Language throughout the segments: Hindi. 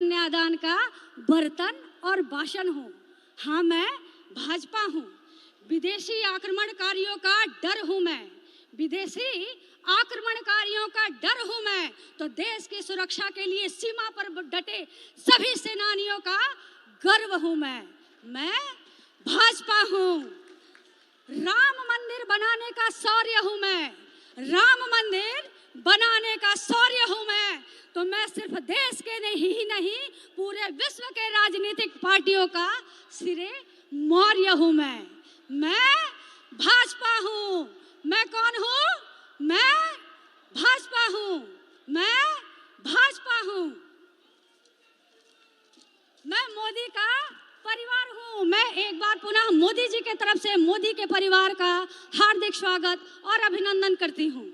कन्यादान का बर्तन और भाषण हूँ। हाँ, मैं भाजपा हूँ। विदेशी आक्रमणकारियों का डर हूँ मैं, विदेशी आक्रमणकारियों का डर हूँ मैं। तो देश की सुरक्षा के लिए सीमा पर डटे सभी सेनानियों का गर्व हूँ मैं भाजपा हूँ। राम मंदिर बनाने का शौर्य हूँ मैं, राम मंदिर बनाने का शौर्य हूँ मैं। तो मैं सिर्फ देश के नहीं पूरे विश्व के राजनीतिक पार्टियों का सिरे मौर्य हूँ मैं भाजपा हूँ। मैं कौन हूँ? मैं भाजपा हूँ, मैं भाजपा हूँ। मैं मोदी का परिवार हूँ। मैं एक बार पुनः मोदी जी के तरफ से मोदी के परिवार का हार्दिक स्वागत और अभिनंदन करती हूँ।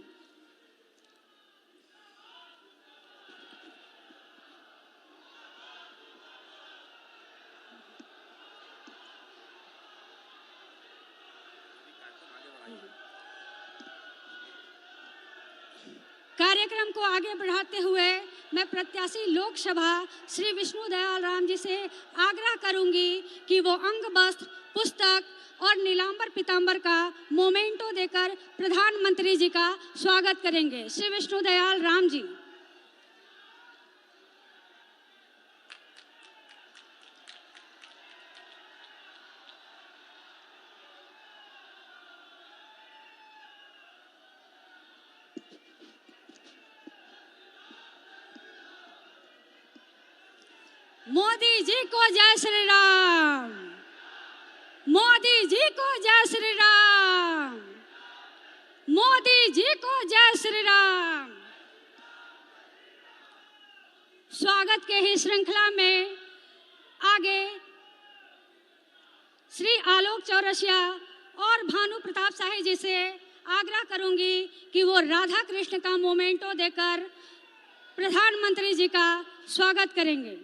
कार्यक्रम को आगे बढ़ाते हुए मैं प्रत्याशी लोकसभा श्री विष्णु दयाल राम जी से आग्रह करूंगी कि वो अंग वस्त्र, पुस्तक और नीलांबर पीतांबर का मोमेंटो देकर प्रधानमंत्री जी का स्वागत करेंगे। श्री विष्णु दयाल राम जी। मोदी जी को जय श्री राम, मोदी जी को जय श्री राम, मोदी जी को जय श्री राम। स्वागत के ही श्रृंखला में आगे श्री आलोक चौरसिया और भानु प्रताप शाही जी से आग्रह करूंगी कि वो राधा कृष्ण का मोमेंटो देकर प्रधानमंत्री जी का स्वागत करेंगे।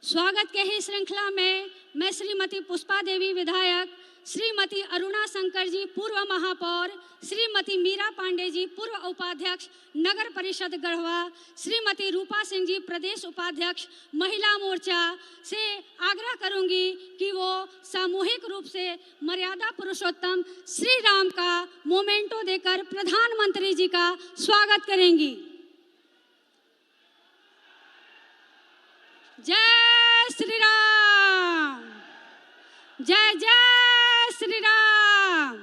स्वागत के ही श्रृंखला में मैं श्रीमती पुष्पा देवी विधायक, श्रीमती अरुणा शंकर जी पूर्व महापौर, श्रीमती मीरा पांडे जी पूर्व उपाध्यक्ष नगर परिषद गढ़वा, श्रीमती रूपा सिंह जी प्रदेश उपाध्यक्ष महिला मोर्चा से आग्रह करूंगी कि वो सामूहिक रूप से मर्यादा पुरुषोत्तम श्री राम का मोमेंटो देकर प्रधानमंत्री जी का स्वागत करेंगी। जय श्री राम, जय जय श्री राम।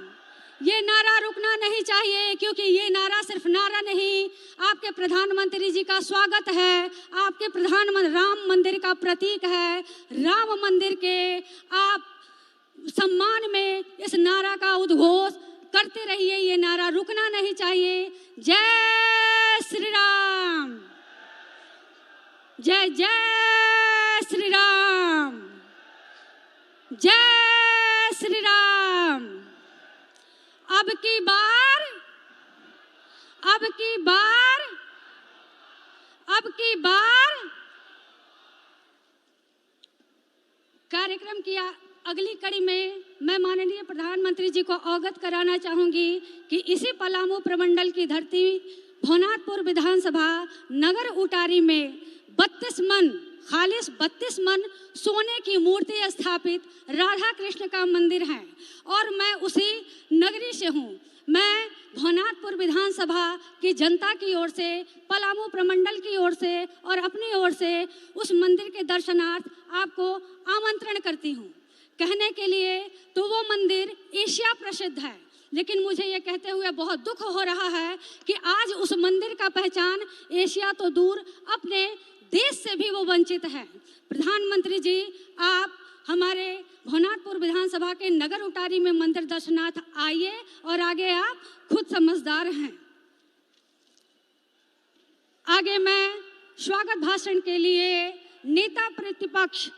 ये नारा रुकना नहीं चाहिए, क्योंकि ये नारा सिर्फ नारा नहीं, आपके प्रधानमंत्री जी का स्वागत है, आपके प्रधानमंत्री राम मंदिर का प्रतीक है। राम मंदिर के आप सम्मान में इस नारा का उद्घोष करते रहिए, ये नारा रुकना नहीं चाहिए। जय श्री राम, जय जय श्री राम, जय श्री राम। अब की बार, अब की बार, अब की बार कार्यक्रम की अगली कड़ी में मैं माननीय प्रधानमंत्री जी को अवगत कराना चाहूंगी कि इसी पलामू प्रमंडल की धरती भवनाथपुर विधानसभा नगर उटारी में 32 मन खालिस 32 मन सोने की मूर्ति स्थापित राधा कृष्ण का मंदिर है और मैं उसी नगरी से हूँ। मैं भवनाथपुर विधानसभा की जनता की ओर से, पलामू प्रमंडल की ओर से और अपनी ओर से उस मंदिर के दर्शनार्थ आपको आमंत्रण करती हूँ। कहने के लिए तो वो मंदिर एशिया प्रसिद्ध है, लेकिन मुझे ये कहते हुए बहुत दुख हो रहा है कि आज उस मंदिर का पहचान एशिया तो दूर अपने देश से भी वो वंचित है। प्रधानमंत्री जी, आप हमारे भवनाथपुर विधानसभा के नगर उटारी में मंदिर दर्शनार्थ आइए और आगे आप खुद समझदार हैं। आगे मैं स्वागत भाषण के लिए नेता प्रतिपक्ष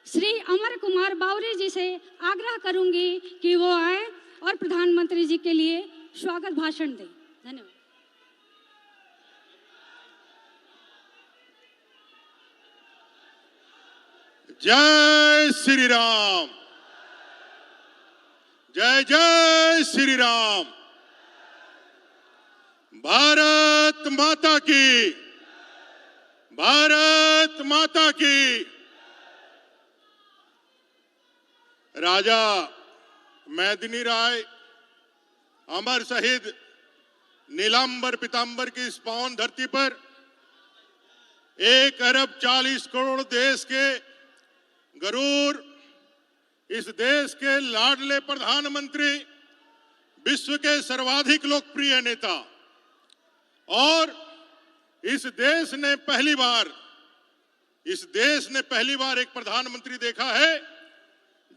श्री अमर कुमार बावरी जी से आग्रह करूंगी कि वो आए और प्रधानमंत्री जी के लिए स्वागत भाषण दें। धन्यवाद। जय श्री राम। जय जय श्री राम। भारत माता की, भारत माता की। राजा मेदिनी राय अमर शहीद नीलांबर पीतांबर की इस पावन धरती पर 1 अरब 40 करोड़ देश के गरूर, इस देश के लाडले प्रधानमंत्री, विश्व के सर्वाधिक लोकप्रिय नेता, और इस देश ने पहली बार एक प्रधानमंत्री देखा है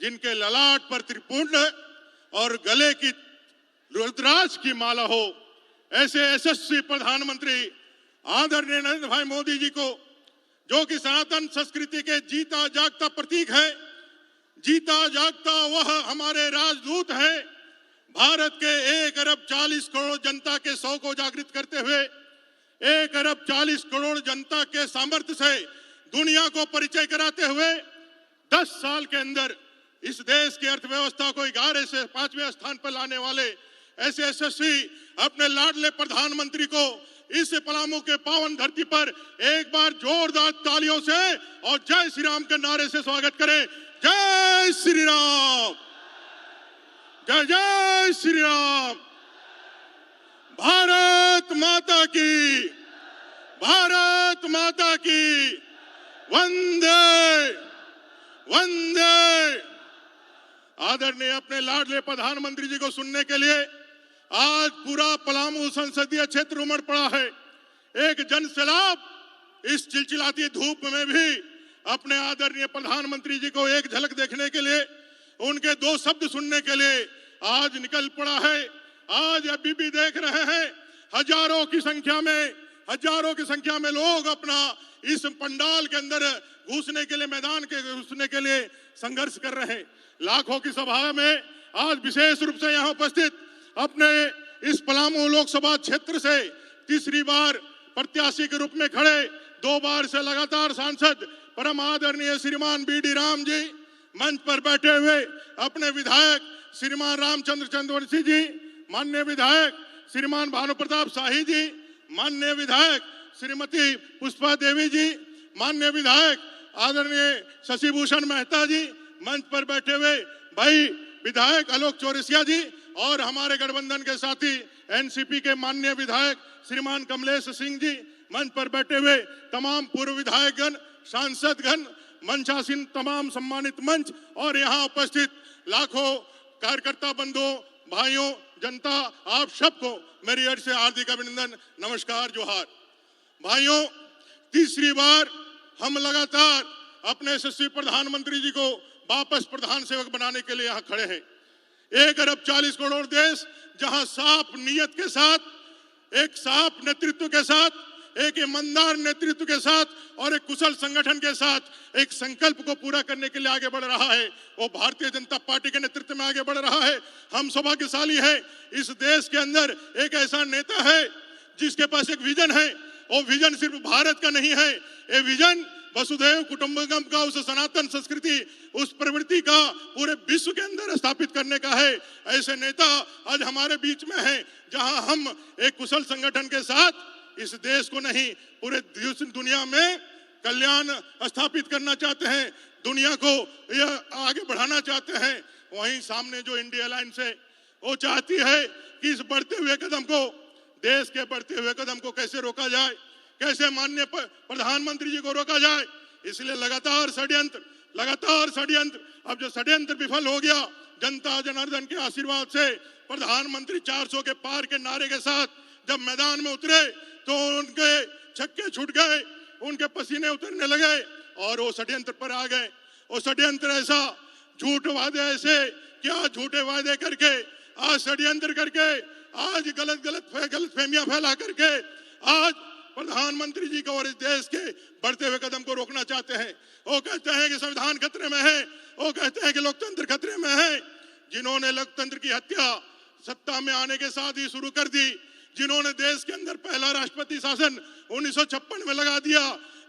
जिनके ललाट पर त्रिपुंड और गले की रुद्राक्ष की माला हो। ऐसे यशस्वी प्रधानमंत्री आदरणीय नरेंद्र भाई मोदी जी को, जो कि सनातन संस्कृति के जीता जागता प्रतीक है, जीता जागता वह हमारे राजदूत हैं, भारत के 1 अरब 40 करोड़ जनता के 100 को जागृत करते हुए 1 अरब 40 करोड़ जनता के सामर्थ्य से दुनिया को परिचय कराते हुए 10 साल के अंदर इस देश की अर्थव्यवस्था को 11 से 5वें स्थान पर लाने वाले ऐसे यशस्वी अपने लाडले प्रधानमंत्री को इस पलामू के पावन धरती पर एक बार जोरदार तालियों से और जय श्री राम के नारे से स्वागत करें। जय श्री राम। जय जय श्री राम। भारत माता की, भारत माता की। वंदे वंदे। आदरणीय अपने लाडले प्रधानमंत्री जी को सुनने के लिए आज पूरा पलामू संसदीय क्षेत्र उमड़ पड़ा है। एक जनसैलाब इस चिलचिलाती धूप में भी अपने आदरणीय प्रधानमंत्री जी को एक झलक देखने के लिए, उनके 2 शब्द सुनने के लिए आज निकल पड़ा है। आज अभी भी देख रहे हैं हजारों की संख्या में लोग अपना इस पंडाल के अंदर घुसने के लिए, मैदान के घुसने के लिए संघर्ष कर रहे हैं। लाखों की सभा में आज विशेष रूप से यहाँ उपस्थित अपने इस पलामू लोकसभा क्षेत्र से तीसरी बार प्रत्याशी के रूप में खड़े, 2 बार से लगातार सांसद परम आदरणीय श्रीमान BD राम जी, मंच पर बैठे हुए अपने विधायक श्रीमान रामचंद्र चंद्रवंशी जी, माननीय विधायक श्रीमान भानु प्रताप शाही जी, माननीय विधायक श्रीमती पुष्पा देवी जी, माननीय विधायक आदरणीय शशिभूषण मेहता जी, मंच पर बैठे हुए भाई विधायक आलोक चौरसिया जी, और हमारे गठबंधन के साथी NCP के माननीय विधायक श्रीमान कमलेश सिंह जी, मंच पर बैठे हुए तमाम पूर्व विधायकगण, सांसदगण, मंचासीन तमाम सम्मानित मंच, और यहाँ उपस्थित लाखों कार्यकर्ता बंधुओं, भाइयों, जनता, आप सबको मेरी ओर से हार्दिक अभिनंदन, नमस्कार, जोहार। भाइयों, तीसरी बार हम लगातार अपने यशस्वी प्रधानमंत्री जी को वापस प्रधान सेवक बनाने के लिए यहाँ खड़े हैं। 1 अरब 40 करोड़ देश, जहां साफ नीयत के साथ, एक साफ नेतृत्व के साथ, एक ईमानदार नेतृत्व के साथ और एक कुशल संगठन के साथ एक संकल्प को पूरा करने के लिए आगे बढ़ रहा है, वो भारतीय जनता पार्टी के नेतृत्व में आगे बढ़ रहा है। हम सौभाग्यशाली है, इस देश के अंदर एक ऐसा नेता है जिसके पास एक विजन है। वो विजन सिर्फ भारत का नहीं है, ये विजन वसुधैव कुटुंबकम का, उस सनातन संस्कृति, उस प्रवृत्ति का पूरे विश्व के अंदर स्थापित करने का है। ऐसे नेता आज हमारे बीच में है, जहां हम एक कुशल संगठन के साथ इस देश को नहीं, पूरे दुनिया में कल्याण स्थापित करना चाहते हैं, दुनिया को यह आगे बढ़ाना चाहते हैं। वहीं सामने जो इंडिया अलायंस है, वो चाहती है कि इस बढ़ते हुए कदम को, देश के बढ़ते हुए कदम को कैसे रोका जाए, कैसे माननीय प्रधानमंत्री जी को रोका जाए। इसलिए लगातार षड्यंत्र, अब जो षड्यंत्र विफल हो गया, जनता जनार्दन के आशीर्वाद से प्रधानमंत्री 400 के पार के नारे के साथ जब मैदान में उतरे तो उनके छक्के छूट गए, उनके पसीने उतरने लगे और वो षड्यंत्र पर आ गए। वो षड्यंत्र ऐसा, झूठ वादे ऐसे, क्या झूठे वादे करके, आज षड्यंत्र करके, आज गलत फहमियां फैला करके आज प्रधानमंत्री जी को और इस देश के बढ़ते हुए कदम को रोकना चाहते हैं। वो कहते हैं कि संविधान खतरे में है, वो कहते हैं कि लोकतंत्र खतरे में है। जिन्होंने लोकतंत्र की हत्या सत्ता में आने के साथ ही शुरू कर दी, जिन्होंने देश के अंदर पहला राष्ट्रपति शासन 1956 में लगा दिया,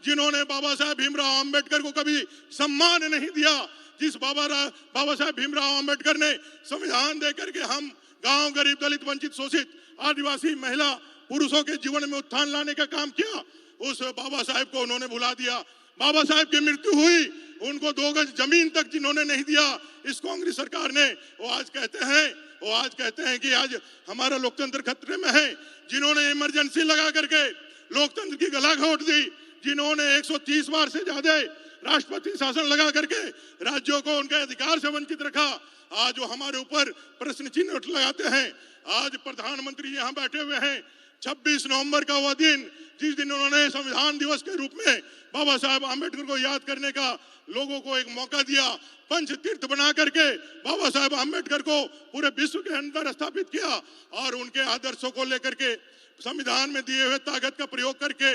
जिन्होंने बाबा साहेब भीमराव अंबेडकर को कभी सम्मान नहीं दिया, जिस बाबा साहेब भीमराव अंबेडकर ने संविधान देकर के हम गांव, गरीब, दलित, वंचित, शोषित, आदिवासी, महिला, पुरुषों के जीवन में उत्थान लाने का काम किया, उस बाबा साहेब को उन्होंने भुला दिया। बाबा साहेब की मृत्यु हुई, उनको 2 गज जमीन तक जिन्होंने नहीं दिया इस कांग्रेस सरकार ने, वो आज कहते हैं कि आज हमारा लोकतंत्र खतरे में है। जिन्होंने इमरजेंसी लगा करके लोकतंत्र की गला घोट दी, जिन्होंने 130 बार से ज्यादा राष्ट्रपति शासन लगा करके राज्यों को उनके अधिकार से वंचित रखा, आज वो हमारे ऊपर प्रश्न चिन्ह लगाते हैं। आज प्रधानमंत्री यहाँ बैठे हुए हैं, 26 नवंबर का वह दिन जिस दिन उन्होंने संविधान दिवस के रूप में बाबा साहेब आम्बेडकर को याद करने का लोगों को एक मौका दिया, पंच तीर्थ बना करके बाबा साहेब आम्बेडकर को पूरे विश्व के अंदर स्थापित किया और उनके आदर्शों को लेकर के संविधान में दिए हुए ताकत का प्रयोग करके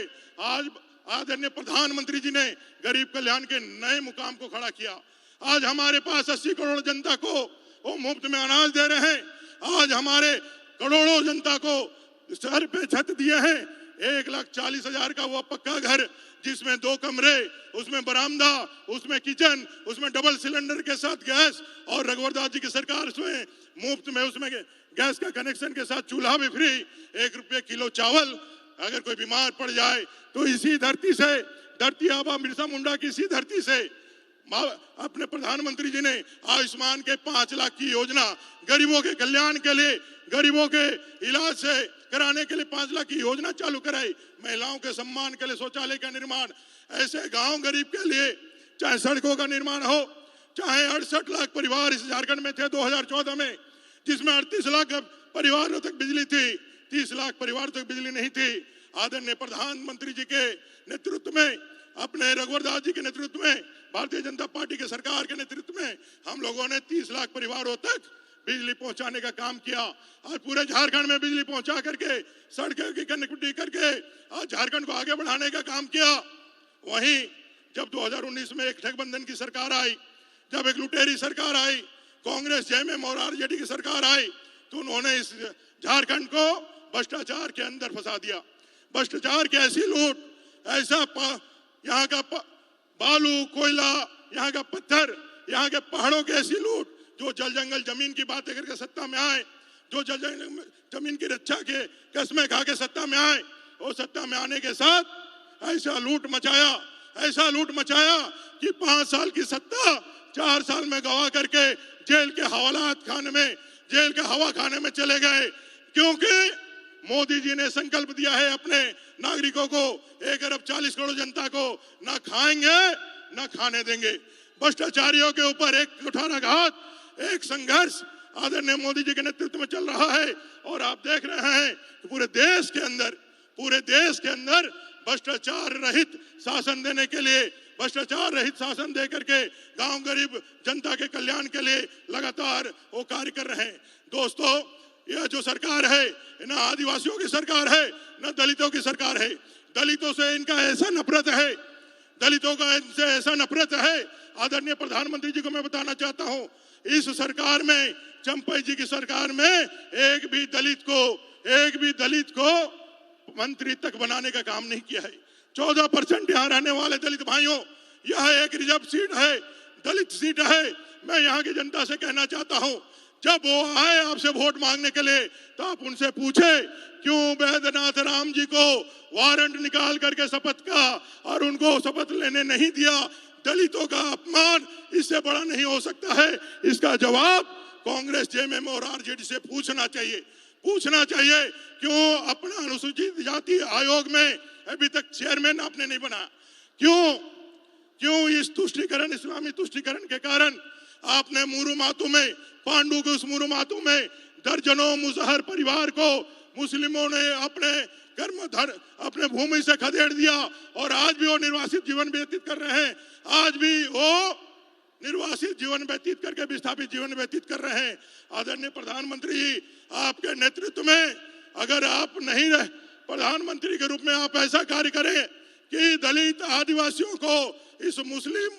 आज आदरणीय प्रधानमंत्री जी ने गरीब कल्याण के नए मुकाम को खड़ा किया। आज हमारे पास 80 करोड़ जनता को वो मुफ्त में अनाज दे रहे हैं। आज हमारे करोड़ों जनता को सर पे छत दिए हैं। 1,40,000 का वो पक्का घर जिसमें 2 कमरे, उसमें बरामदा, उसमें किचन, उसमें डबल सिलेंडर के साथ गैस, और रघुवरदास जी की सरकार उसमें मुफ्त में उसमें गैस का कनेक्शन के साथ चूल्हा भी फ्री, 1 रुपये किलो चावल। अगर कोई बीमार पड़ जाए तो इसी धरती से, धरती आबा बिरसा मुंडा की इसी धरती से अपने प्रधानमंत्री जी ने आयुष्मान के 5 लाख की योजना गरीबों के कल्याण के लिए, गरीबों के इलाज से कराने के लिए 5 लाख की योजना चालू कराई। महिलाओं के सम्मान के लिए शौचालय का निर्माण, ऐसे गांव गरीब के लिए चाहे सड़कों का निर्माण हो, चाहे 68 लाख परिवार इस झारखंड में थे 2014 में, जिसमें 38 लाख परिवारों तक बिजली थी, 30 लाख परिवार तक बिजली नहीं थी। आदरणीय प्रधानमंत्री जी के नेतृत्व में, अपने रघुवरदास जी के नेतृत्व में, भारतीय जनता पार्टी के सरकार के नेतृत्व में हम लोगों ने 30 लाख परिवारों तक बिजली पहुंचाने का काम किया। आज पूरे झारखंड में बिजली पहुंचा करके, सड़कों की कनेक्टिविटी करके आज झारखंड को आगे बढ़ाने का काम किया। वहीं जब 2019 में एक ठगबंधन की सरकार आई, जब एक लुटेरी सरकार आई, कांग्रेस जेएमएम और आरजेडी की सरकार आई, तो उन्होंने इस झारखंड को भ्रष्टाचार के अंदर फंसा दिया। भ्रष्टाचार की ऐसी लूट, ऐसा यहाँ का बालू, कोयला, यहाँ का पत्थर, यहाँ के पहाड़ों की ऐसी लूट, जो जल जंगल जमीन की बातें करके सत्ता में आए, जो जल जंगल जमीन की रक्षा के कसमें खा के सत्ता में आए, वो सत्ता में आने के साथ ऐसा लूट मचाया कि 5 साल की सत्ता 4 साल में गवा करके जेल के हवालात खाने में, जेल के हवा खाने में चले गए। क्योंकि मोदी जी ने संकल्प दिया है अपने नागरिकों को, 1 अरब 40 करोड़ जनता को ना खाएंगे ना खाने देंगे। भ्रष्टाचारियों के ऊपर एक कुठाराघात, एक संघर्ष आदरणीय मोदी जी के नेतृत्व में चल रहा है। और आप देख रहे हैं कि पूरे देश के अंदर भ्रष्टाचार रहित शासन देने के लिए, भ्रष्टाचार रहित शासन दे करके गांव गरीब जनता के कल्याण के लिए लगातार वो कार्य कर रहे हैं। दोस्तों, यह जो सरकार है न आदिवासियों की सरकार है, न दलितों की सरकार है। दलितों से इनका ऐसा नफरत है, दलितों का इनसे ऐसा नफरत है। आदरणीय प्रधानमंत्री जी को मैं बताना चाहता हूं, इस सरकार में, चंपई जी की सरकार में एक भी दलित को मंत्री तक बनाने का काम नहीं किया है। 14% यहाँ रहने वाले दलित भाइयों, यह एक रिजर्व सीट है, दलित सीट है। मैं यहाँ की जनता से कहना चाहता हूँ, जब वो आए आपसे वोट मांगने के लिए, तो आप उनसे पूछे क्यों वैद्यनाथ राम जी को वारंट निकाल करके शपथ का और उनको शपथ लेने नहीं दिया। दलितों का अपमान इससे बड़ा नहीं हो सकता है। इसका जवाब कांग्रेस, जेएमएम और आरजेडी से पूछना चाहिए। क्यों अपना अनुसूचित जाति आयोग में अभी तक चेयरमैन आपने नहीं बना? क्यों इस तुष्टीकरण, इस्लामी तुष्टीकरण के कारण आपने मुरुमातू में, पांडु के उस मुरुमातू में दर्जनों मुजहर परिवार को मुस्लिमों ने अपने भूमि से खदेड़ दिया और आज भी वो निर्वासित जीवन व्यतीत कर रहे हैं। आज भी वो निर्वासित जीवन व्यतीत करके विस्थापित जीवन व्यतीत कर रहे हैं। आदरणीय प्रधानमंत्री जी, आपके नेतृत्व में अगर आप नहीं रहे प्रधानमंत्री के रूप में, आप ऐसा कार्य करें कि दलित आदिवासियों को इस मुस्लिम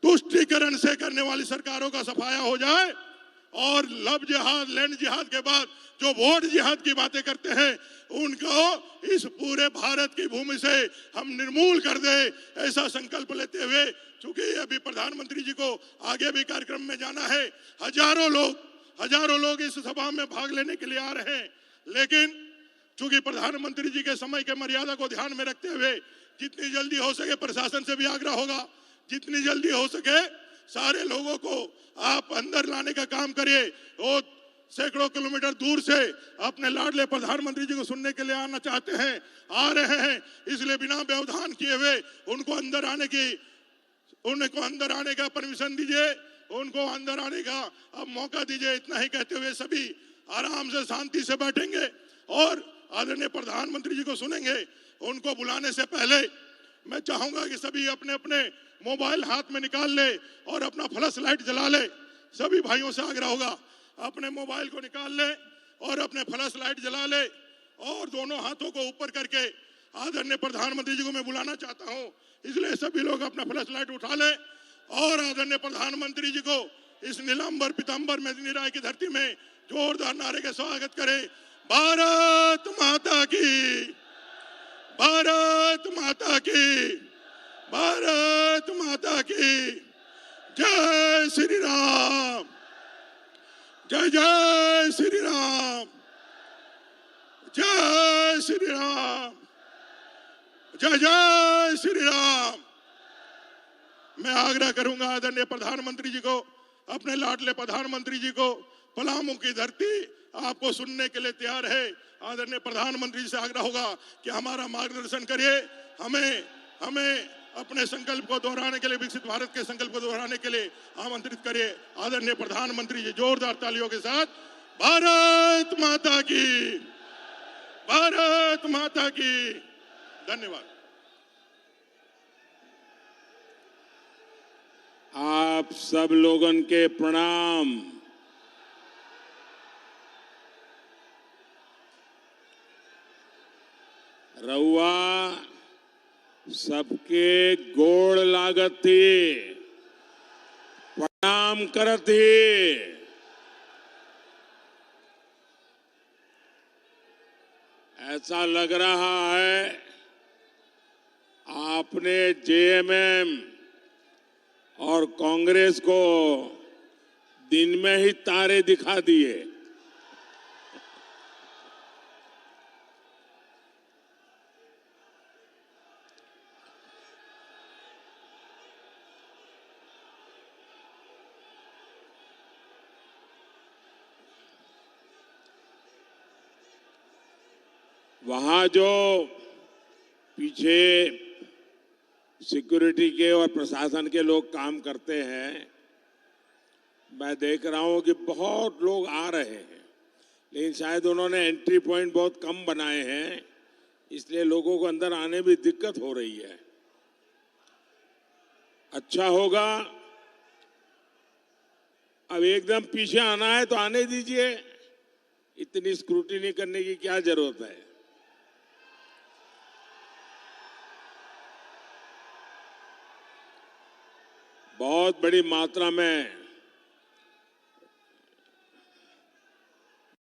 तुष्टीकरण से करने वाली सरकारों का सफाया हो जाए और लव जिहाद, लैंड जिहाद के बाद जो वोट जिहाद की बातें करते हैं, उनको इस पूरे भारत की भूमि से हम निर्मूल कर दे, ऐसा संकल्प लेते हुए, चूंकि अभी प्रधानमंत्री जी को आगे भी कार्यक्रम में जाना है, हजारों लोग इस सभा में भाग लेने के लिए आ रहे हैं, लेकिन चूंकि प्रधानमंत्री जी के समय के मर्यादा को ध्यान में रखते हुए जितनी जल्दी हो सके प्रशासन से भी आग्रह होगा, जितनी जल्दी हो सके सारे लोगों को आप अंदर लाने का काम करिए। वो सैकड़ों किलोमीटर दूर से अपने लाडले प्रधानमंत्री जी को सुनने के लिए आना चाहते हैं, आ रहे हैं, इसलिए बिना व्यवधान किए हुए उनको अंदर आने का परमिशन दीजिए, उनको अंदर आने का अब मौका दीजिए। इतना ही कहते हुए सभी आराम से शांति से बैठेंगे और आदरणीय प्रधानमंत्री जी को सुनेंगे। उनको बुलाने से पहले मैं चाहूंगा कि सभी अपने अपने मोबाइल हाथ में निकाल ले और अपना फ्लैश लाइट जला ले। सभी भाइयों से आग्रह होगा, अपने मोबाइल को निकाल ले और अपने फ्लैश लाइट जला ले और दोनों हाथों को ऊपर करके आदरणीय प्रधानमंत्री जी को मैं बुलाना चाहता हूं, इसलिए सभी लोग अपना फ्लैश लाइट उठा ले और आदरणीय प्रधानमंत्री जी को इस नीलांबर पीतांबर मेदिनी राय की धरती में जोरदार नारे के स्वागत करें। भारत माता की, भारत माता की, भारत माता की जय श्री राम, जय जय श्री राम, जय श्री राम, जय जय श्री राम। मैं आग्रह करूंगा आदरणीय प्रधानमंत्री जी को, अपने लाडले प्रधानमंत्री जी को, पलामू की धरती आपको सुनने के लिए तैयार है। आदरणीय प्रधानमंत्री जी से आग्रह होगा कि हमारा मार्गदर्शन करिए, हमें अपने संकल्प को दोहराने के लिए, विकसित भारत के संकल्प को दोहराने के लिए आमंत्रित करिए। आदरणीय प्रधानमंत्री जी जोरदार तालियों के साथ भारत माता की, भारत माता की। धन्यवाद। आप सब लोगन के प्रणाम। रउआ सबके गोड़ लागत थी, प्रणाम करत थी। ऐसा लग रहा है आपने जेएमएम और कांग्रेस को दिन में ही तारे दिखा दिए। वहां जो पीछे सिक्योरिटी के और प्रशासन के लोग काम करते हैं, मैं देख रहा हूं कि बहुत लोग आ रहे हैं, लेकिन शायद उन्होंने एंट्री पॉइंट बहुत कम बनाए हैं, इसलिए लोगों को अंदर आने में दिक्कत हो रही है। अच्छा होगा, अब एकदम पीछे आना है तो आने दीजिए, इतनी स्क्रूटिनी करने की क्या जरूरत है। बहुत बड़ी मात्रा में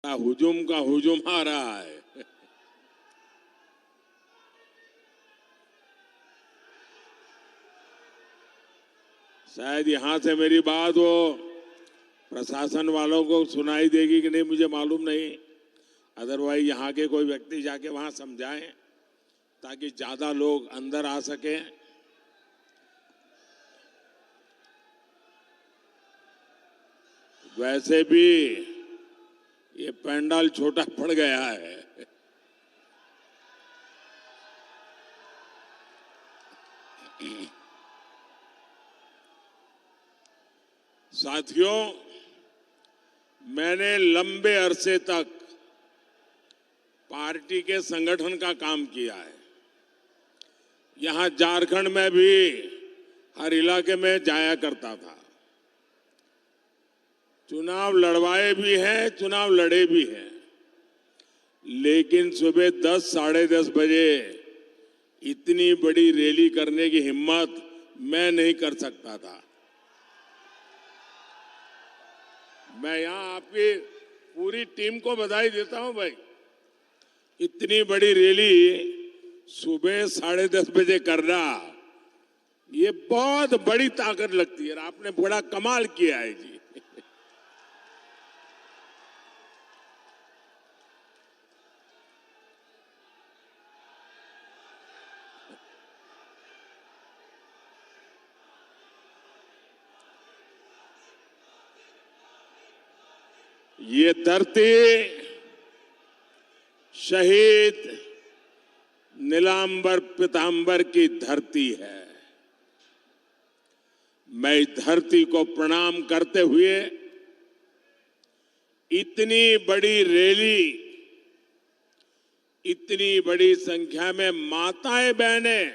हुजूम का हुजूम आ रहा है। शायद यहां से मेरी बात वो प्रशासन वालों को सुनाई देगी कि नहीं मुझे मालूम नहीं, अदरवाइज यहाँ के कोई व्यक्ति जाके वहां समझाएं ताकि ज्यादा लोग अंदर आ सकें। वैसे भी ये पंडाल छोटा पड़ गया है। साथियों, मैंने लंबे अरसे तक पार्टी के संगठन का काम किया है। यहां झारखंड में भी हर इलाके में जाया करता था, चुनाव लड़वाए भी हैं, चुनाव लड़े भी हैं, लेकिन सुबह 10 साढ़े 10 बजे इतनी बड़ी रैली करने की हिम्मत मैं नहीं कर सकता था। मैं यहाँ आपकी पूरी टीम को बधाई देता हूं भाई। इतनी बड़ी रैली सुबह 10:30 बजे करना, ये बहुत बड़ी ताकत लगती है। आपने बड़ा कमाल किया है जी। ये धरती शहीद नीलांबर पीतांबर की धरती है। मैं इस धरती को प्रणाम करते हुए इतनी बड़ी रैली, इतनी बड़ी संख्या में माताएं बहनें,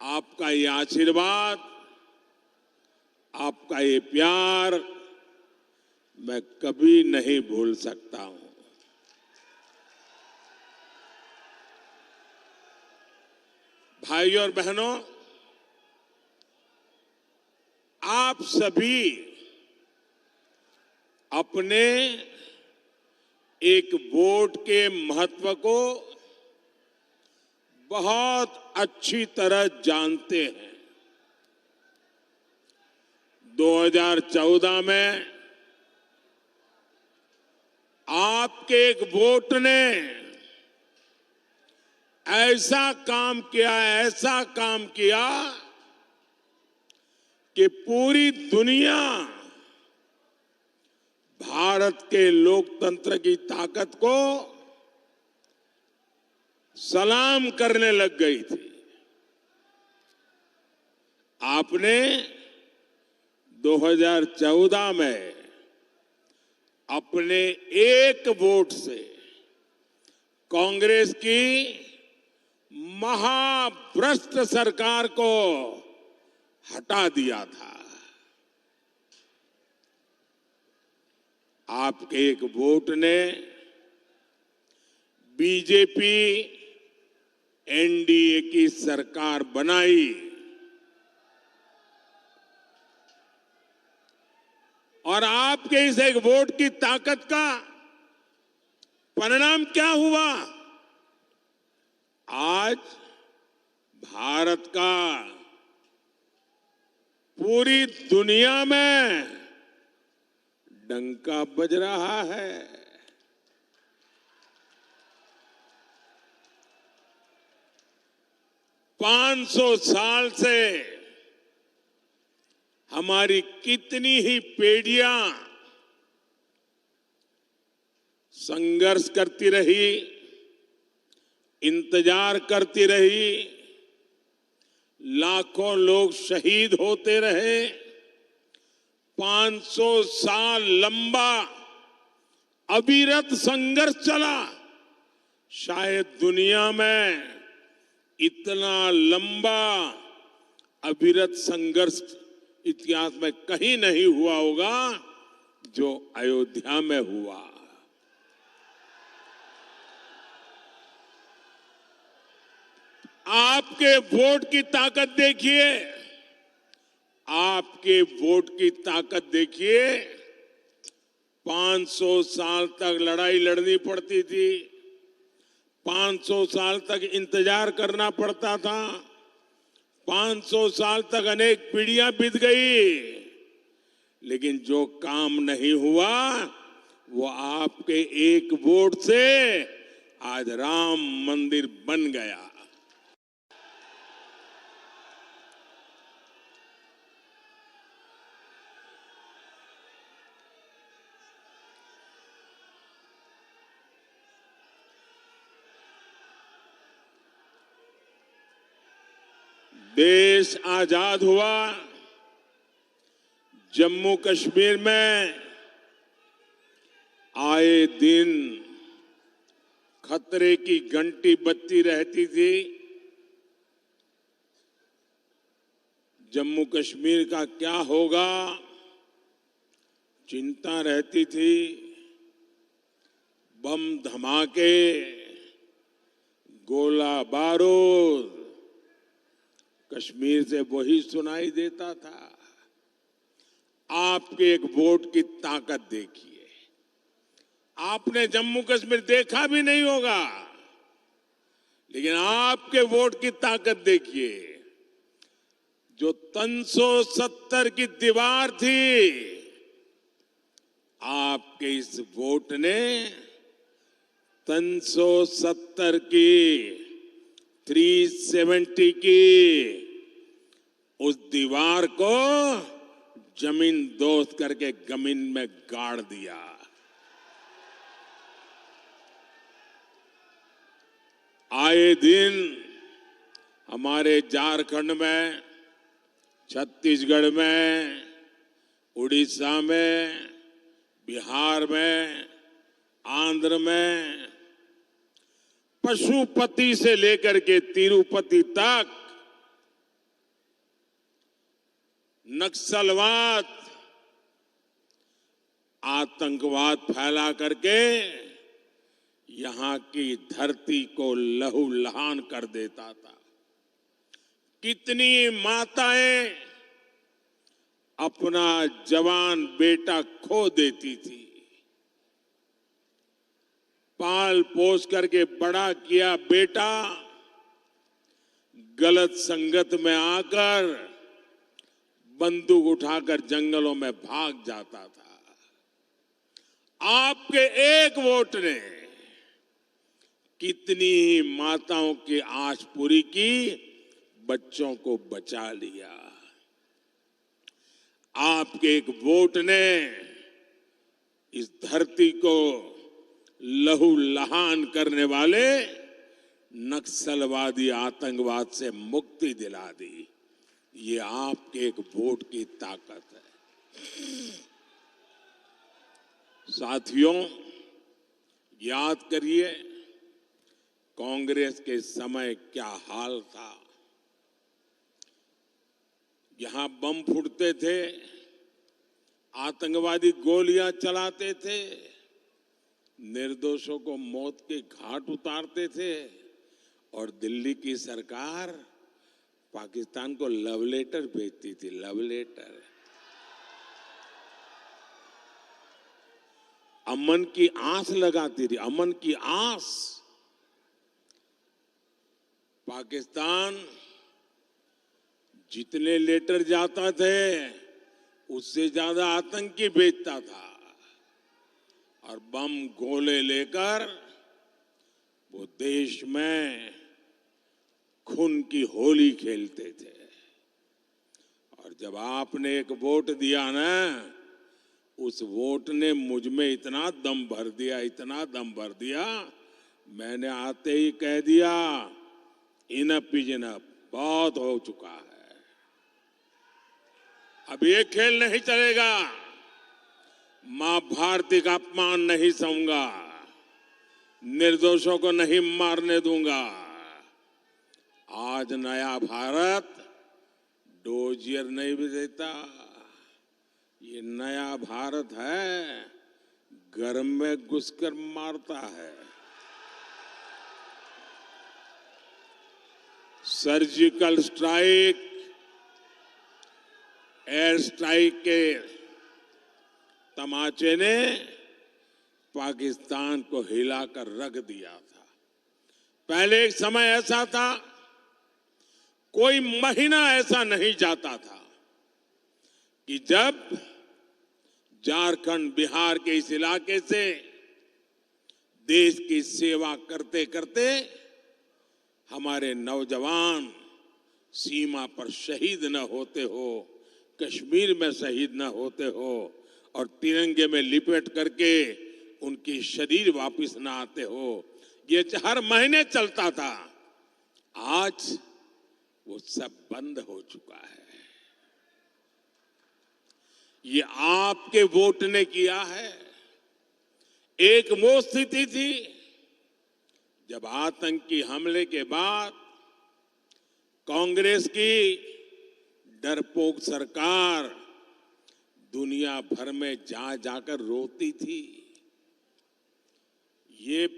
आपका ये आशीर्वाद, आपका ये प्यार मैं कभी नहीं भूल सकता हूं। भाइयों और बहनों, आप सभी अपने एक वोट के महत्व को बहुत अच्छी तरह जानते हैं। 2014 में आपके एक वोट ने ऐसा काम किया कि पूरी दुनिया भारत के लोकतंत्र की ताकत को सलाम करने लग गई थी। आपने 2014 में अपने एक वोट से कांग्रेस की महाभ्रष्ट सरकार को हटा दिया था। आपके एक वोट ने बीजेपी एनडीए की सरकार बनाई और आपके इस एक वोट की ताकत का परिणाम क्या हुआ? आज भारत का पूरी दुनिया में डंका बज रहा है। पांच सौ साल से हमारी कितनी ही पीढ़ियां संघर्ष करती रही, इंतजार करती रही, लाखों लोग शहीद होते रहे। 500 साल लंबा अविरत संघर्ष चला। शायद दुनिया में इतना लंबा अविरत संघर्ष इतिहास में कहीं नहीं हुआ होगा जो अयोध्या में हुआ। आपके वोट की ताकत देखिए, आपके वोट की ताकत देखिए। 500 साल तक लड़ाई लड़नी पड़ती थी, 500 साल तक इंतजार करना पड़ता था, 500 साल तक अनेक पीढ़ियां बीत गई, लेकिन जो काम नहीं हुआ वो आपके एक वोट से आज राम मंदिर बन गया। देश आजाद हुआ, जम्मू कश्मीर में आए दिन खतरे की घंटी बजती रहती थी। जम्मू कश्मीर का क्या होगा चिंता रहती थी। बम धमाके, गोला बारूद कश्मीर से वही सुनाई देता था। आपके एक वोट की ताकत देखिए। आपने जम्मू कश्मीर देखा भी नहीं होगा, लेकिन आपके वोट की ताकत देखिए। जो 370 की दीवार थी, आपके इस वोट ने 370 की 370 की उस दीवार को जमीन दोस्त करके जमीन में गाड़ दिया। आए दिन हमारे झारखंड में, छत्तीसगढ़ में, उड़ीसा में, बिहार में, आंध्र में, पशुपति से लेकर के तिरुपति तक नक्सलवाद, आतंकवाद फैला करके यहां की धरती को लहूलुहान कर देता था। कितनी माताएं अपना जवान बेटा खो देती थी। पाल पोस करके बड़ा किया बेटा गलत संगत में आकर बंदूक उठाकर जंगलों में भाग जाता था। आपके एक वोट ने कितनी माताओं की आस पूरी की, बच्चों को बचा लिया। आपके एक वोट ने इस धरती को लहूलुहान करने वाले नक्सलवादी आतंकवाद से मुक्ति दिला दी। ये आपके एक वोट की ताकत है। साथियों, याद करिए कांग्रेस के समय क्या हाल था। यहां बम फूटते थे, आतंकवादी गोलियां चलाते थे, निर्दोषों को मौत के घाट उतारते थे, और दिल्ली की सरकार पाकिस्तान को लव लेटर भेजती थी। लव लेटर, अमन की आस लगाती थी, अमन की आस। पाकिस्तान जितने लेटर जाता थे उससे ज्यादा आतंकी भेजता था, और बम गोले लेकर वो देश में खून की होली खेलते थे। और जब आपने एक वोट दिया ना, उस वोट ने मुझ में इतना दम भर दिया, इतना दम भर दिया, मैंने आते ही कह दिया इनफ इज इनफ, बहुत हो चुका है, अब ये खेल नहीं चलेगा। मां भारती का अपमान नहीं सहूंगा, निर्दोषों को नहीं मारने दूंगा। आज नया भारत डोजियर नहीं भी देता, ये नया भारत है घर में घुसकर मारता है। सर्जिकल स्ट्राइक, एयर स्ट्राइक के तमाचे ने पाकिस्तान को हिलाकर रख दिया था। पहले एक समय ऐसा था, कोई महीना ऐसा नहीं जाता था कि जब झारखंड, बिहार के इस इलाके से देश की सेवा करते करते हमारे नौजवान सीमा पर शहीद न होते हो, कश्मीर में शहीद न होते हो, और तिरंगे में लिपट करके उनकी शरीर वापस न आते हो। ये हर महीने चलता था। आज वो सब बंद हो चुका है। ये आपके वोट ने किया है। एक वो स्थिति थी जब आतंकी हमले के बाद कांग्रेस की डरपोक सरकार दुनिया भर में जा जाकर रोती थी। ये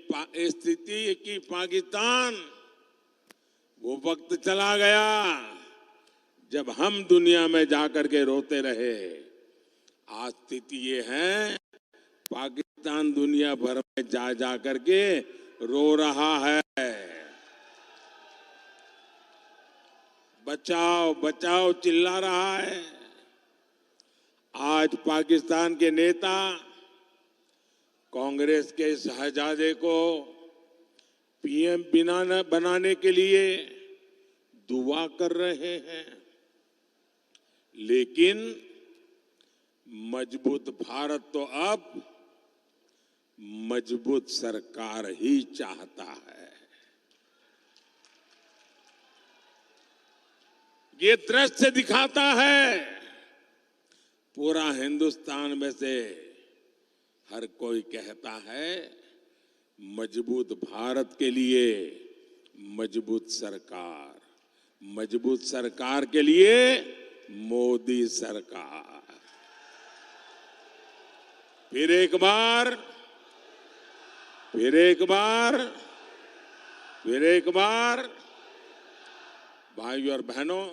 स्थिति कि पाकिस्तान, वो वक्त चला गया जब हम दुनिया में जाकर के रोते रहे। आज स्थिति ये है, पाकिस्तान दुनिया भर में जा जा करके रो रहा है, बचाओ बचाओ चिल्ला रहा है। आज पाकिस्तान के नेता कांग्रेस के शहजादे को पीएम बनाने के लिए दुआ कर रहे हैं, लेकिन मजबूत भारत तो अब मजबूत सरकार ही चाहता है। ये दृश्य दिखाता है पूरा हिंदुस्तान में से हर कोई कहता है मजबूत भारत के लिए मजबूत सरकार के लिए मोदी सरकार। फिर एक बार भाइयों और बहनों,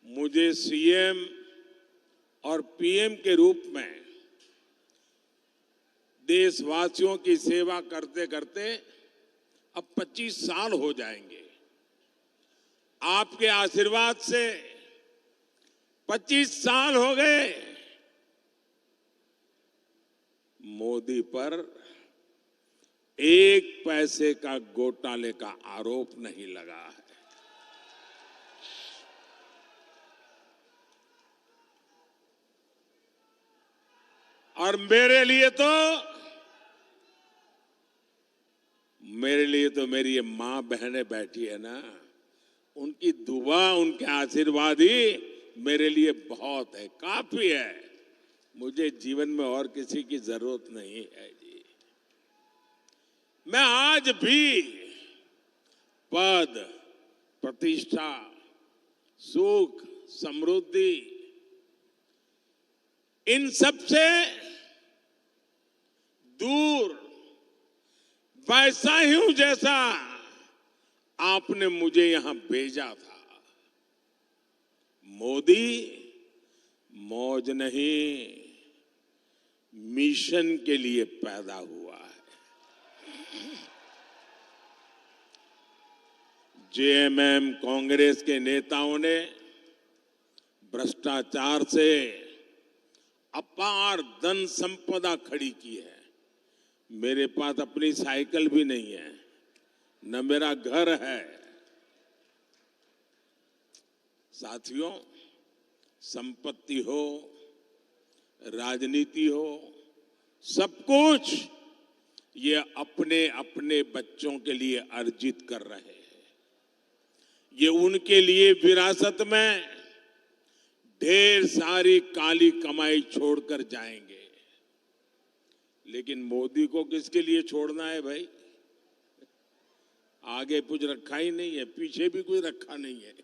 मुझे सीएम और पीएम के रूप में देशवासियों की सेवा करते करते अब 25 साल हो जाएंगे। आपके आशीर्वाद से 25 साल हो गए। मोदी पर एक पैसे का घोटाले का आरोप नहीं लगा है। और मेरे लिए तो मेरी ये मां बहनें बैठी है ना, उनकी दुआ, उनके आशीर्वाद ही मेरे लिए बहुत है, काफी है। मुझे जीवन में और किसी की जरूरत नहीं है जी। मैं आज भी पद, प्रतिष्ठा, सुख, समृद्धि, इन सब से दूर वैसा ही हूं जैसा आपने मुझे यहां भेजा था। मोदी मौज नहीं, मिशन के लिए पैदा हुआ है। जेएमएम कांग्रेस के नेताओं ने भ्रष्टाचार से अपार धन संपदा खड़ी की है। मेरे पास अपनी साइकिल भी नहीं है, न मेरा घर है। साथियों, संपत्ति हो, राजनीति हो, सब कुछ ये अपने अपने बच्चों के लिए अर्जित कर रहे हैं। ये उनके लिए विरासत में ढेर सारी काली कमाई छोड़कर जाएंगे। लेकिन मोदी को किसके लिए छोड़ना है भाई? आगे कुछ रखा ही नहीं है, पीछे भी कुछ रखा नहीं है।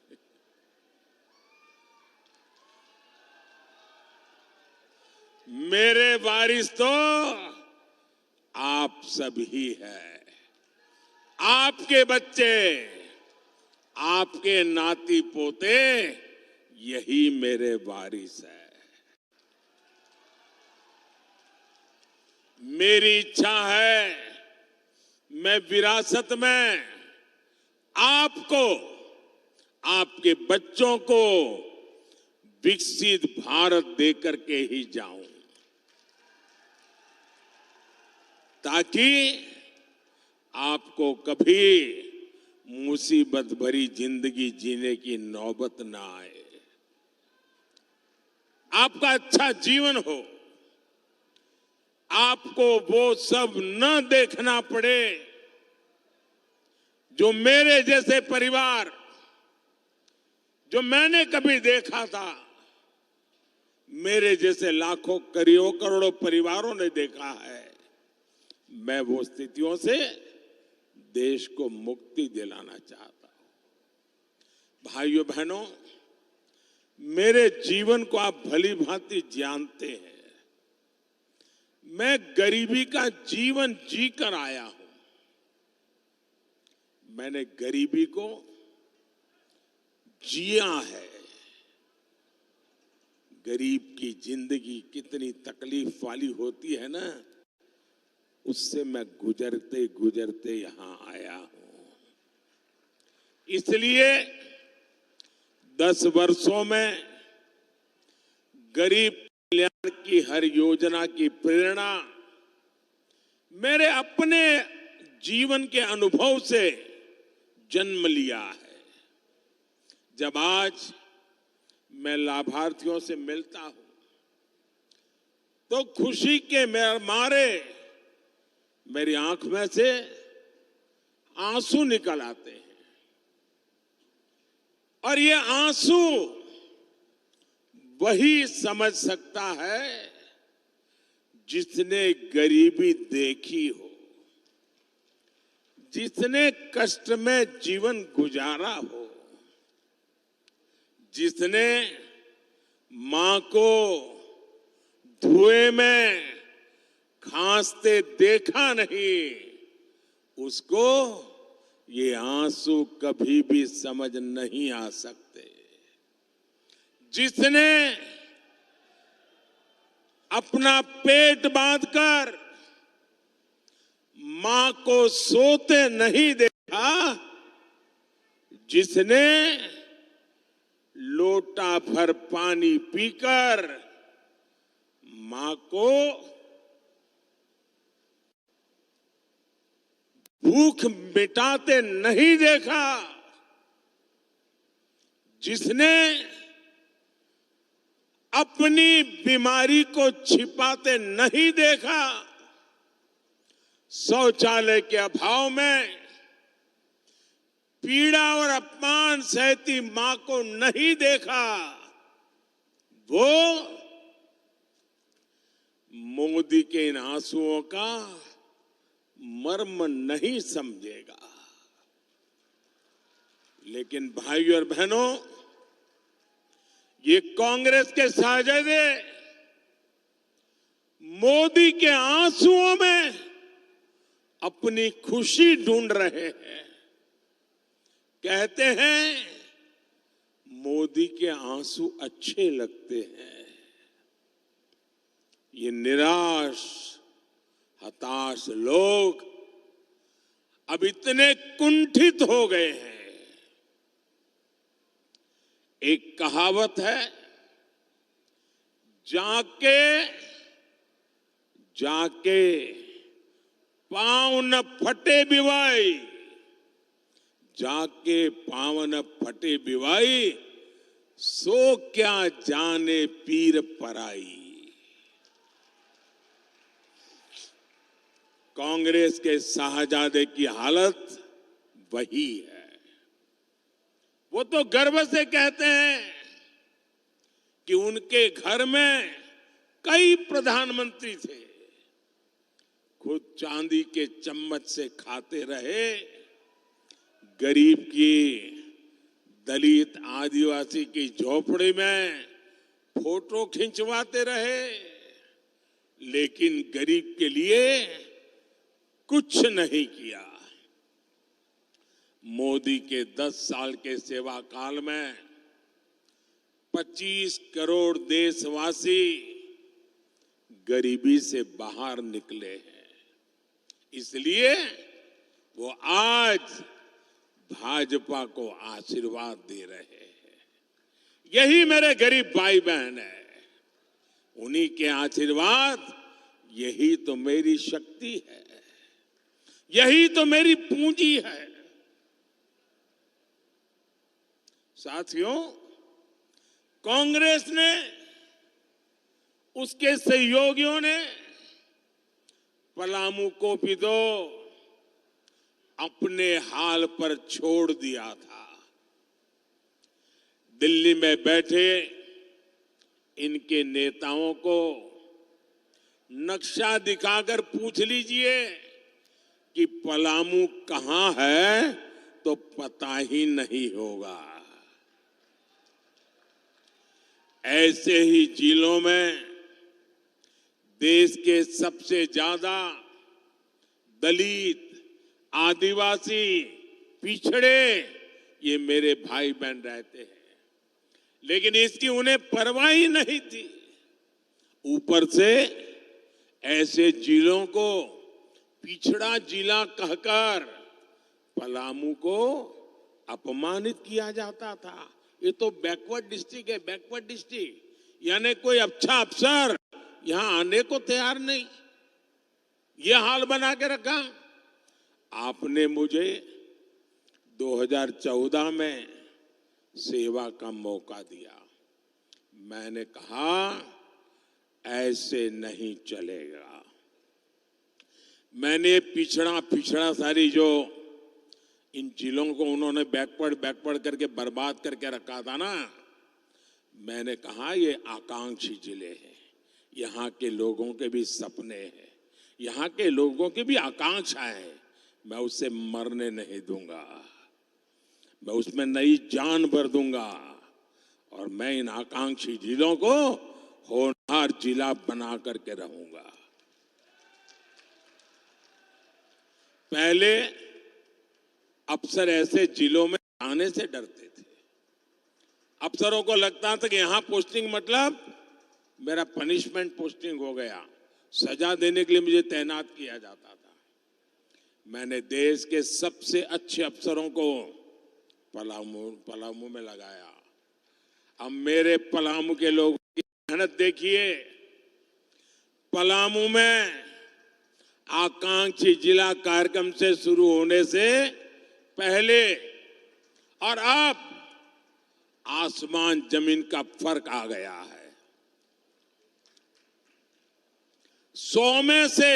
मेरे वारिस तो आप सब ही है। आपके बच्चे, आपके नाती पोते, यही मेरे वारिस है। मेरी इच्छा है मैं विरासत में आपको, आपके बच्चों को विकसित भारत देकर के ही जाऊं, ताकि आपको कभी मुसीबत भरी जिंदगी जीने की नौबत ना आए, आपका अच्छा जीवन हो, आपको वो सब न देखना पड़े जो मेरे जैसे परिवार, जो मैंने कभी देखा था, मेरे जैसे लाखों करोड़ों परिवारों ने देखा है। मैं वो स्थितियों से देश को मुक्ति दिलाना चाहता हूं। भाइयों बहनों, मेरे जीवन को आप भली भांति जानते हैं। मैं गरीबी का जीवन जीकर आया हूं। मैंने गरीबी को जिया है। गरीब की जिंदगी कितनी तकलीफ वाली होती है ना, उससे मैं गुजरते गुजरते यहां आया हूं। इसलिए 10 वर्षों में गरीब कल्याण की हर योजना की प्रेरणा मेरे अपने जीवन के अनुभव से जन्म लिया है। जब आज मैं लाभार्थियों से मिलता हूं तो खुशी के मारे मेरी आंख में से आंसू निकल आते हैं। और ये आंसू वही समझ सकता है जिसने गरीबी देखी हो, जिसने कष्ट में जीवन गुजारा हो, जिसने मां को धुएं में खांसते देखा नहीं, उसको ये आंसू कभी भी समझ नहीं आ सकते। जिसने अपना पेट बांधकर मां को सोते नहीं देखा, जिसने लोटा भर पानी पीकर मां को भूख मिटाते नहीं देखा, जिसने अपनी बीमारी को छिपाते नहीं देखा, शौचालय के अभाव में पीड़ा और अपमान सहती मां को नहीं देखा, वो मोदी के इन आंसुओं का मर्म नहीं समझेगा। लेकिन भाइयों और बहनों, ये कांग्रेस के साजिदे मोदी के आंसुओं में अपनी खुशी ढूंढ रहे हैं। कहते हैं मोदी के आंसू अच्छे लगते हैं। ये निराश हताश लोग अब इतने कुंठित हो गए हैं। एक कहावत है, जाके जाके पांव न फटे बिवाई, जाके पांव न फटे बिवाई, सो क्या जाने पीर पराई। कांग्रेस के शाहजादे की हालत वही है। वो तो गर्व से कहते हैं कि उनके घर में कई प्रधानमंत्री थे, खुद चांदी के चम्मच से खाते रहे, गरीब की, दलित आदिवासी की झोपड़ी में फोटो खिंचवाते रहे, लेकिन गरीब के लिए कुछ नहीं किया। मोदी के 10 साल के सेवा काल में 25 करोड़ देशवासी गरीबी से बाहर निकले हैं। इसलिए वो आज भाजपा को आशीर्वाद दे रहे हैं। यही मेरे गरीब भाई बहन है, उन्हीं के आशीर्वाद, यही तो मेरी शक्ति है, यही तो मेरी पूंजी है। साथियों, कांग्रेस ने, उसके सहयोगियों ने पलामू को भी तो अपने हाल पर छोड़ दिया था। दिल्ली में बैठे इनके नेताओं को नक्शा दिखाकर पूछ लीजिए कि पलामू कहां है तो पता ही नहीं होगा। ऐसे ही जिलों में देश के सबसे ज्यादा दलित, आदिवासी, पिछड़े ये मेरे भाई बहन रहते हैं। लेकिन इसकी उन्हें परवाह ही नहीं थी। ऊपर से ऐसे जिलों को पिछड़ा जिला कहकर पलामू को अपमानित किया जाता था। ये तो बैकवर्ड डिस्ट्रिक्ट है, बैकवर्ड डिस्ट्रिक्ट, यानी कोई अच्छा अफसर यहां आने को तैयार नहीं। ये हाल बना के रखा। आपने मुझे 2014 में सेवा का मौका दिया। मैंने कहा ऐसे नहीं चलेगा। मैंने पिछड़ा सारी जो इन जिलों को उन्होंने बैकवर्ड करके बर्बाद करके रखा था ना, मैंने कहा ये आकांक्षी जिले हैं, यहाँ के लोगों के भी सपने हैं, यहाँ के लोगों की भी आकांक्षाएं हैं। मैं उससे मरने नहीं दूंगा, मैं उसमें नई जान भर दूंगा और मैं इन आकांक्षी जिलों को होनहार जिला बना करके रहूंगा। पहले अफसर ऐसे जिलों में आने से डरते थे। अफसरों को लगता था कि यहां पोस्टिंग मतलब मेरा पनिशमेंट पोस्टिंग हो गया, सजा देने के लिए मुझे तैनात किया जाता था। मैंने देश के सबसे अच्छे अफसरों को पलामू में लगाया। अब मेरे पलामू के लोगों की मेहनत देखिए। पलामू में आकांक्षी जिला कार्यक्रम से शुरू होने से पहले और अब आसमान जमीन का फर्क आ गया है। 100 में से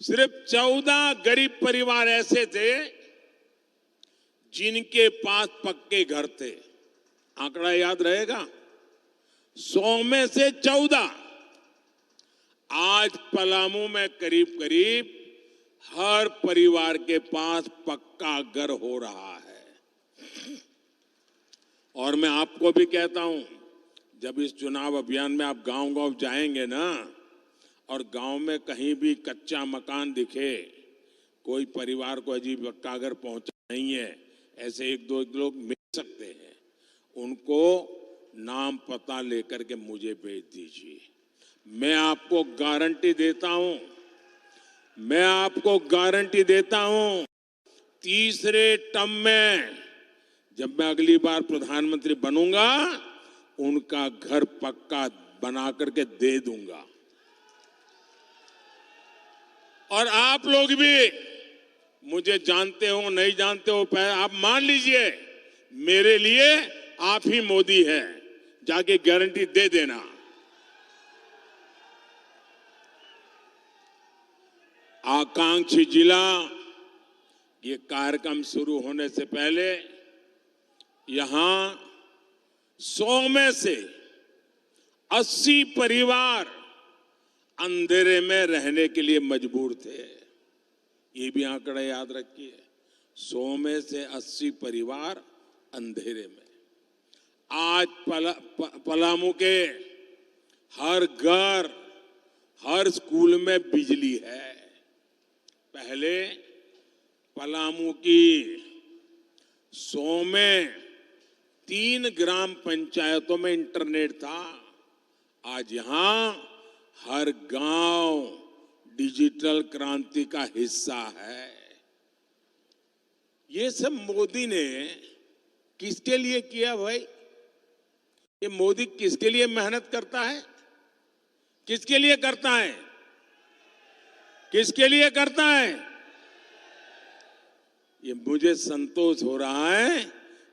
सिर्फ 14 गरीब परिवार ऐसे थे जिनके पास पक्के घर थे। आंकड़ा याद रहेगा, 100 में से 14। आज पलामू में करीब करीब हर परिवार के पास पक्का घर हो रहा है। और मैं आपको भी कहता हूं, जब इस चुनाव अभियान में आप गांव-गांव जाएंगे ना, और गांव में कहीं भी कच्चा मकान दिखे, कोई परिवार को अजीब पक्का घर पहुंचा नहीं है, ऐसे एक दो लोग मिल सकते हैं, उनको नाम पता लेकर के मुझे भेज दीजिए। मैं आपको गारंटी देता हूं, मैं आपको गारंटी देता हूं, तीसरे टर्म में जब मैं अगली बार प्रधानमंत्री बनूंगा, उनका घर पक्का बना करके दे दूंगा। और आप लोग भी मुझे जानते हो नहीं जानते हो, आप मान लीजिए मेरे लिए आप ही मोदी हैं, जाके गारंटी दे देना। आकांक्षी जिला, ये कार्यक्रम शुरू होने से पहले यहां 100 में से 80 परिवार अंधेरे में रहने के लिए मजबूर थे। ये भी आंकड़ा याद रखिए, 100 में से 80 परिवार अंधेरे में। आज पलामू के हर घर, हर स्कूल में बिजली है। पहले पलामू की 100 में 3 ग्राम पंचायतों में इंटरनेट था। आज यहां हर गांव डिजिटल क्रांति का हिस्सा है। ये सब मोदी ने किसके लिए किया भाई? ये मोदी किसके लिए मेहनत करता है? किसके लिए करता है? किसके लिए करता है? ये मुझे संतोष हो रहा है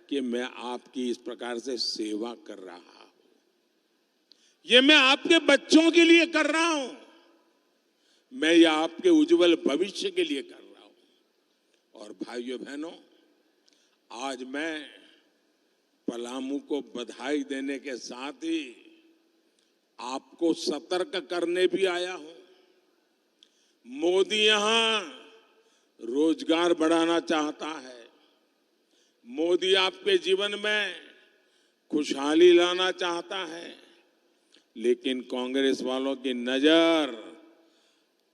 कि मैं आपकी इस प्रकार से सेवा कर रहा हूं। ये मैं आपके बच्चों के लिए कर रहा हूं, मैं ये आपके उज्जवल भविष्य के लिए कर रहा हूं। और भाइयों बहनों, आज मैं पलामू को बधाई देने के साथ ही आपको सतर्क करने भी आया हूं। मोदी यहां रोजगार बढ़ाना चाहता है, मोदी आपके जीवन में खुशहाली लाना चाहता है, लेकिन कांग्रेस वालों की नजर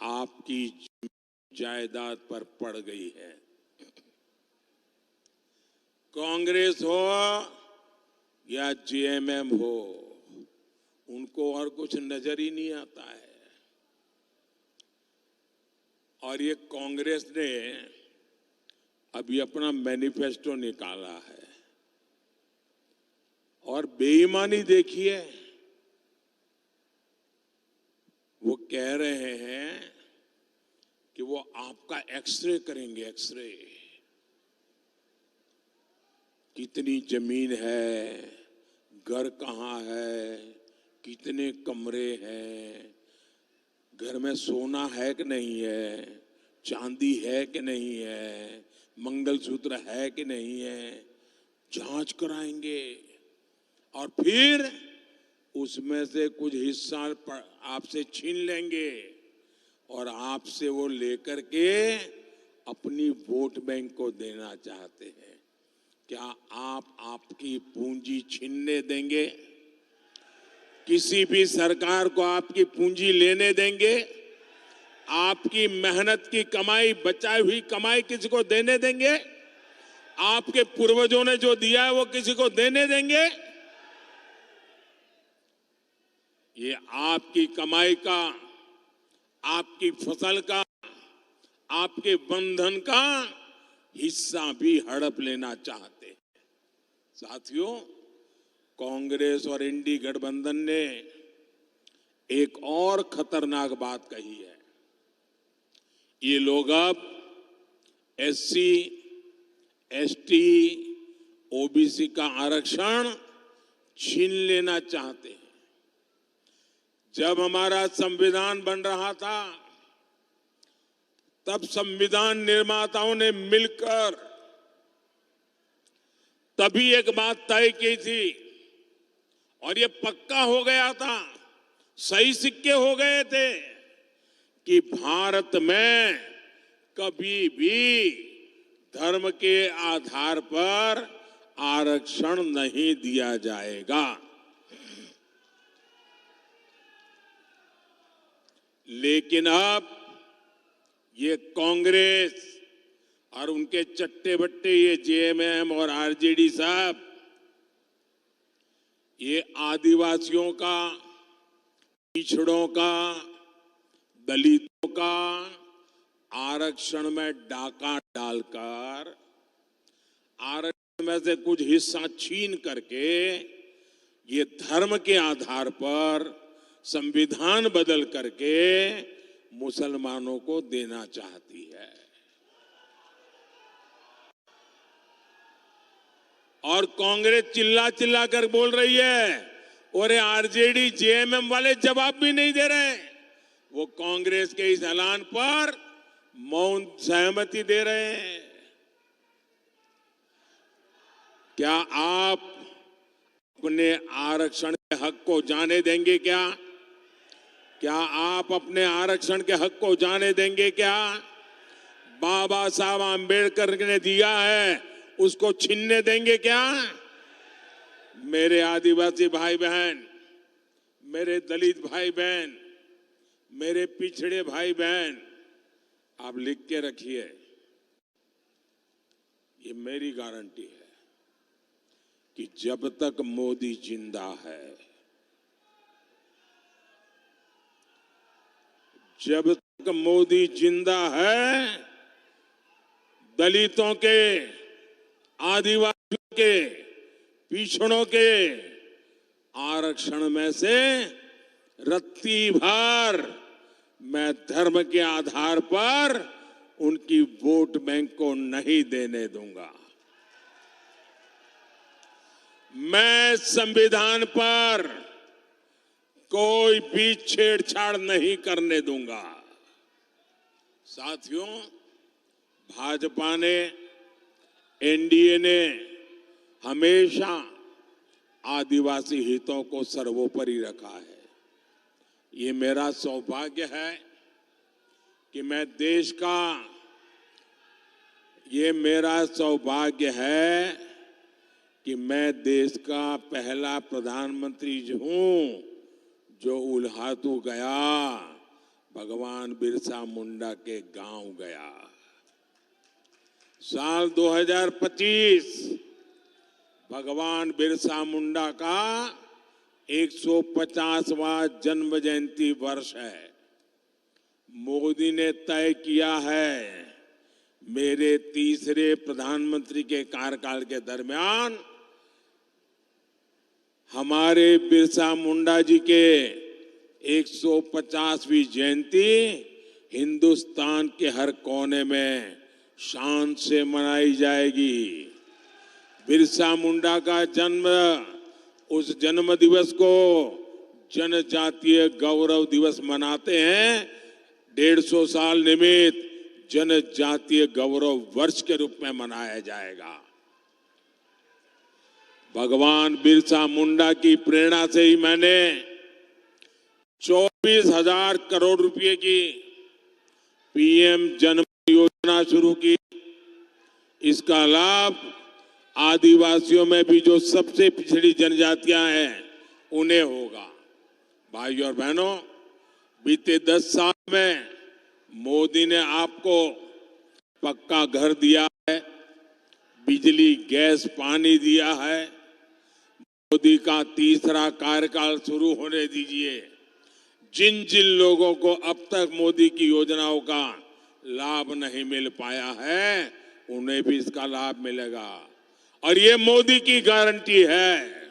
आपकी जायदाद पर पड़ गई है। कांग्रेस हो या जेएमएम हो, उनको और कुछ नजर ही नहीं आता है। और ये कांग्रेस ने अभी अपना मैनिफेस्टो निकाला है और बेईमानी देखिए, वो कह रहे हैं कि वो आपका एक्सरे करेंगे, एक्सरे। कितनी जमीन है, घर कहाँ है, कितने कमरे हैं, घर में सोना है कि नहीं है, चांदी है कि नहीं है, मंगलसूत्र है कि नहीं है, जांच कराएंगे और फिर उसमें से कुछ हिस्सा आपसे छीन लेंगे और आपसे वो लेकर के अपनी वोट बैंक को देना चाहते हैं। क्या आप आपकी पूंजी छीनने देंगे? किसी भी सरकार को आपकी पूंजी लेने देंगे? आपकी मेहनत की कमाई, बचाई हुई कमाई किसी को देने देंगे? आपके पूर्वजों ने जो दिया है वो किसी को देने देंगे? ये आपकी कमाई का, आपकी फसल का, आपके बंधन का हिस्सा भी हड़प लेना चाहते हैं। साथियों, कांग्रेस और इंडी गठबंधन ने एक और खतरनाक बात कही है। ये लोग अब एससी, एसटी, ओबीसी का आरक्षण छीन लेना चाहते हैं। जब हमारा संविधान बन रहा था, तब संविधान निर्माताओं ने मिलकर तभी एक बात तय की थी और ये पक्का हो गया था, सही सिक्के हो गए थे कि भारत में कभी भी धर्म के आधार पर आरक्षण नहीं दिया जाएगा। लेकिन अब ये कांग्रेस और उनके चट्टे बट्टे ये जेएमएम और आरजेडी साहब, ये आदिवासियों का, पिछड़ों का, दलितों का आरक्षण में डाका डालकर, आरक्षण में से कुछ हिस्सा छीन करके ये धर्म के आधार पर संविधान बदल करके मुसलमानों को देना चाहती है। और कांग्रेस चिल्ला चिल्ला कर बोल रही है और ये आरजेडी जेएमएम वाले जवाब भी नहीं दे रहे। वो कांग्रेस के इस ऐलान पर मौन सहमति दे रहे हैं। क्या आप अपने आरक्षण के हक को जाने देंगे क्या? क्या आप अपने आरक्षण के हक को जाने देंगे क्या? बाबा साहब आंबेडकर ने दिया है, उसको छीनने देंगे क्या? मेरे आदिवासी भाई बहन, मेरे दलित भाई बहन, मेरे पिछड़े भाई बहन, आप लिख के रखिए, ये मेरी गारंटी है कि जब तक मोदी जिंदा है, जब तक मोदी जिंदा है, दलितों के, आदिवासियों के, पिछड़ों के आरक्षण में से रत्ती भर मैं धर्म के आधार पर उनकी वोट बैंक को नहीं देने दूंगा। मैं संविधान पर कोई भी छेड़छाड़ नहीं करने दूंगा। साथियों, भाजपा ने, एनडीए ने हमेशा आदिवासी हितों को सर्वोपरि रखा है। ये मेरा सौभाग्य है कि मैं देश का, ये मेरा सौभाग्य है कि मैं देश का पहला प्रधानमंत्री हूं जो उल्हातू गया, भगवान बिरसा मुंडा के गांव गया। साल 2025 भगवान बिरसा मुंडा का 150वां जन्म जयंती वर्ष है। मोदी ने तय किया है मेरे तीसरे प्रधानमंत्री के कार्यकाल के दरमियान हमारे बिरसा मुंडा जी के 150वीं जयंती हिंदुस्तान के हर कोने में शान से मनाई जाएगी। बिरसा मुंडा का जन्म, उस जन्म दिवस को जनजातीय गौरव दिवस मनाते हैं। 150 साल निमित्त जनजातीय गौरव वर्ष के रूप में मनाया जाएगा। भगवान बिरसा मुंडा की प्रेरणा से ही मैंने 24,000 करोड़ रुपए की पीएम जन योजना शुरू की। इसका लाभ आदिवासियों में भी जो सबसे पिछड़ी जनजातियां हैं उन्हें होगा। भाइयों और बहनों, बीते 10 साल में मोदी ने आपको पक्का घर दिया है, बिजली, गैस, पानी दिया है। मोदी का तीसरा कार्यकाल शुरू होने दीजिए। जिन जिन लोगों को अब तक मोदी की योजनाओं का लाभ नहीं मिल पाया है, उन्हें भी इसका लाभ मिलेगा और ये मोदी की गारंटी है।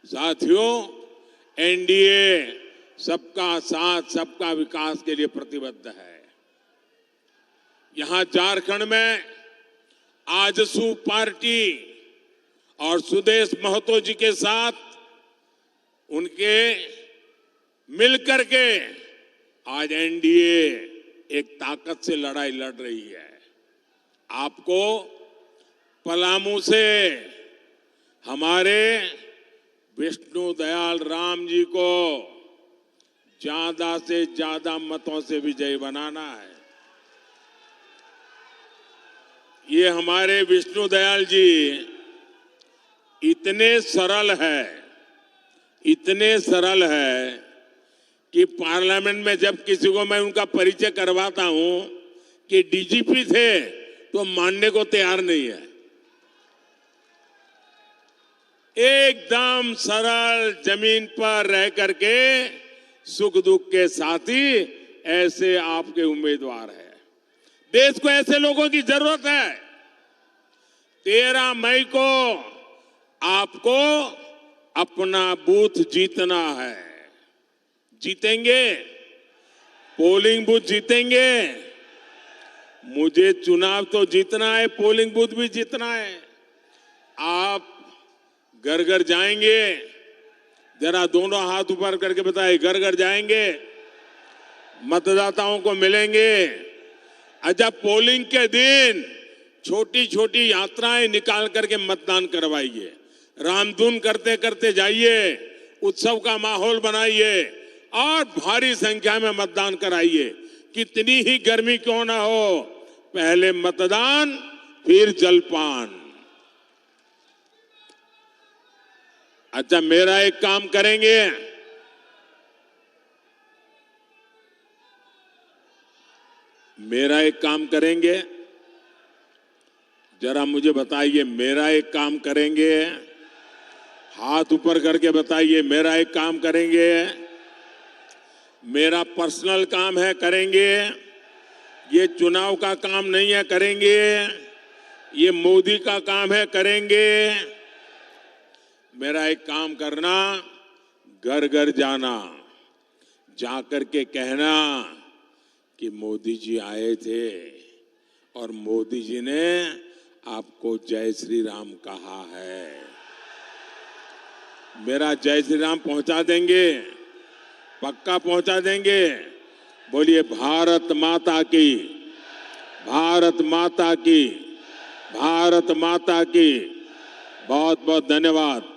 साथियों, एनडीए सबका साथ, सबका विकास के लिए प्रतिबद्ध है। यहां झारखंड में आजसू पार्टी और सुदेश महतो जी के साथ उनके मिलकर के आज एनडीए एक ताकत से लड़ाई लड़ रही है। आपको पलामू से हमारे विष्णु दयाल राम जी को ज्यादा से ज्यादा मतों से विजयी बनाना है। ये हमारे विष्णु दयाल जी इतने सरल है कि पार्लियामेंट में जब किसी को मैं उनका परिचय करवाता हूं कि डीजीपी थे तो मानने को तैयार नहीं है। एकदम सरल, जमीन पर रह करके सुख दुख के साथी ऐसे आपके उम्मीदवार हैं। देश को ऐसे लोगों की जरूरत है। 13 मई को आपको अपना बूथ जीतना है। जीतेंगे? पोलिंग बूथ जीतेंगे? मुझे चुनाव तो जीतना है, पोलिंग बूथ भी जीतना है। आप घर घर जाएंगे? जरा दोनों हाथ ऊपर करके बताएं, घर घर जाएंगे, मतदाताओं को मिलेंगे। अच्छा, पोलिंग के दिन छोटी छोटी यात्राएं निकाल करके मतदान करवाइए। रामधुन करते करते जाइए, उत्सव का माहौल बनाइए और भारी संख्या में मतदान कराइए। कितनी ही गर्मी क्यों ना हो, पहले मतदान फिर जलपान। अच्छा, मेरा एक काम करेंगे, जरा मुझे बताइए, मेरा एक काम करेंगे? हाथ ऊपर करके बताइए, मेरा एक काम करेंगे? मेरा पर्सनल काम है, करेंगे? ये चुनाव का काम नहीं है, करेंगे? ये मोदी का काम है, करेंगे? मेरा एक काम करना, घर घर जाना, जाकर के कहना कि मोदी जी आए थे और मोदी जी ने आपको जय श्री राम कहा है। मेरा जय श्री राम पहुंचा देंगे? पक्का पहुंचा देंगे? बोलिए भारत माता की, भारत माता की, भारत माता की। बहुत बहुत धन्यवाद।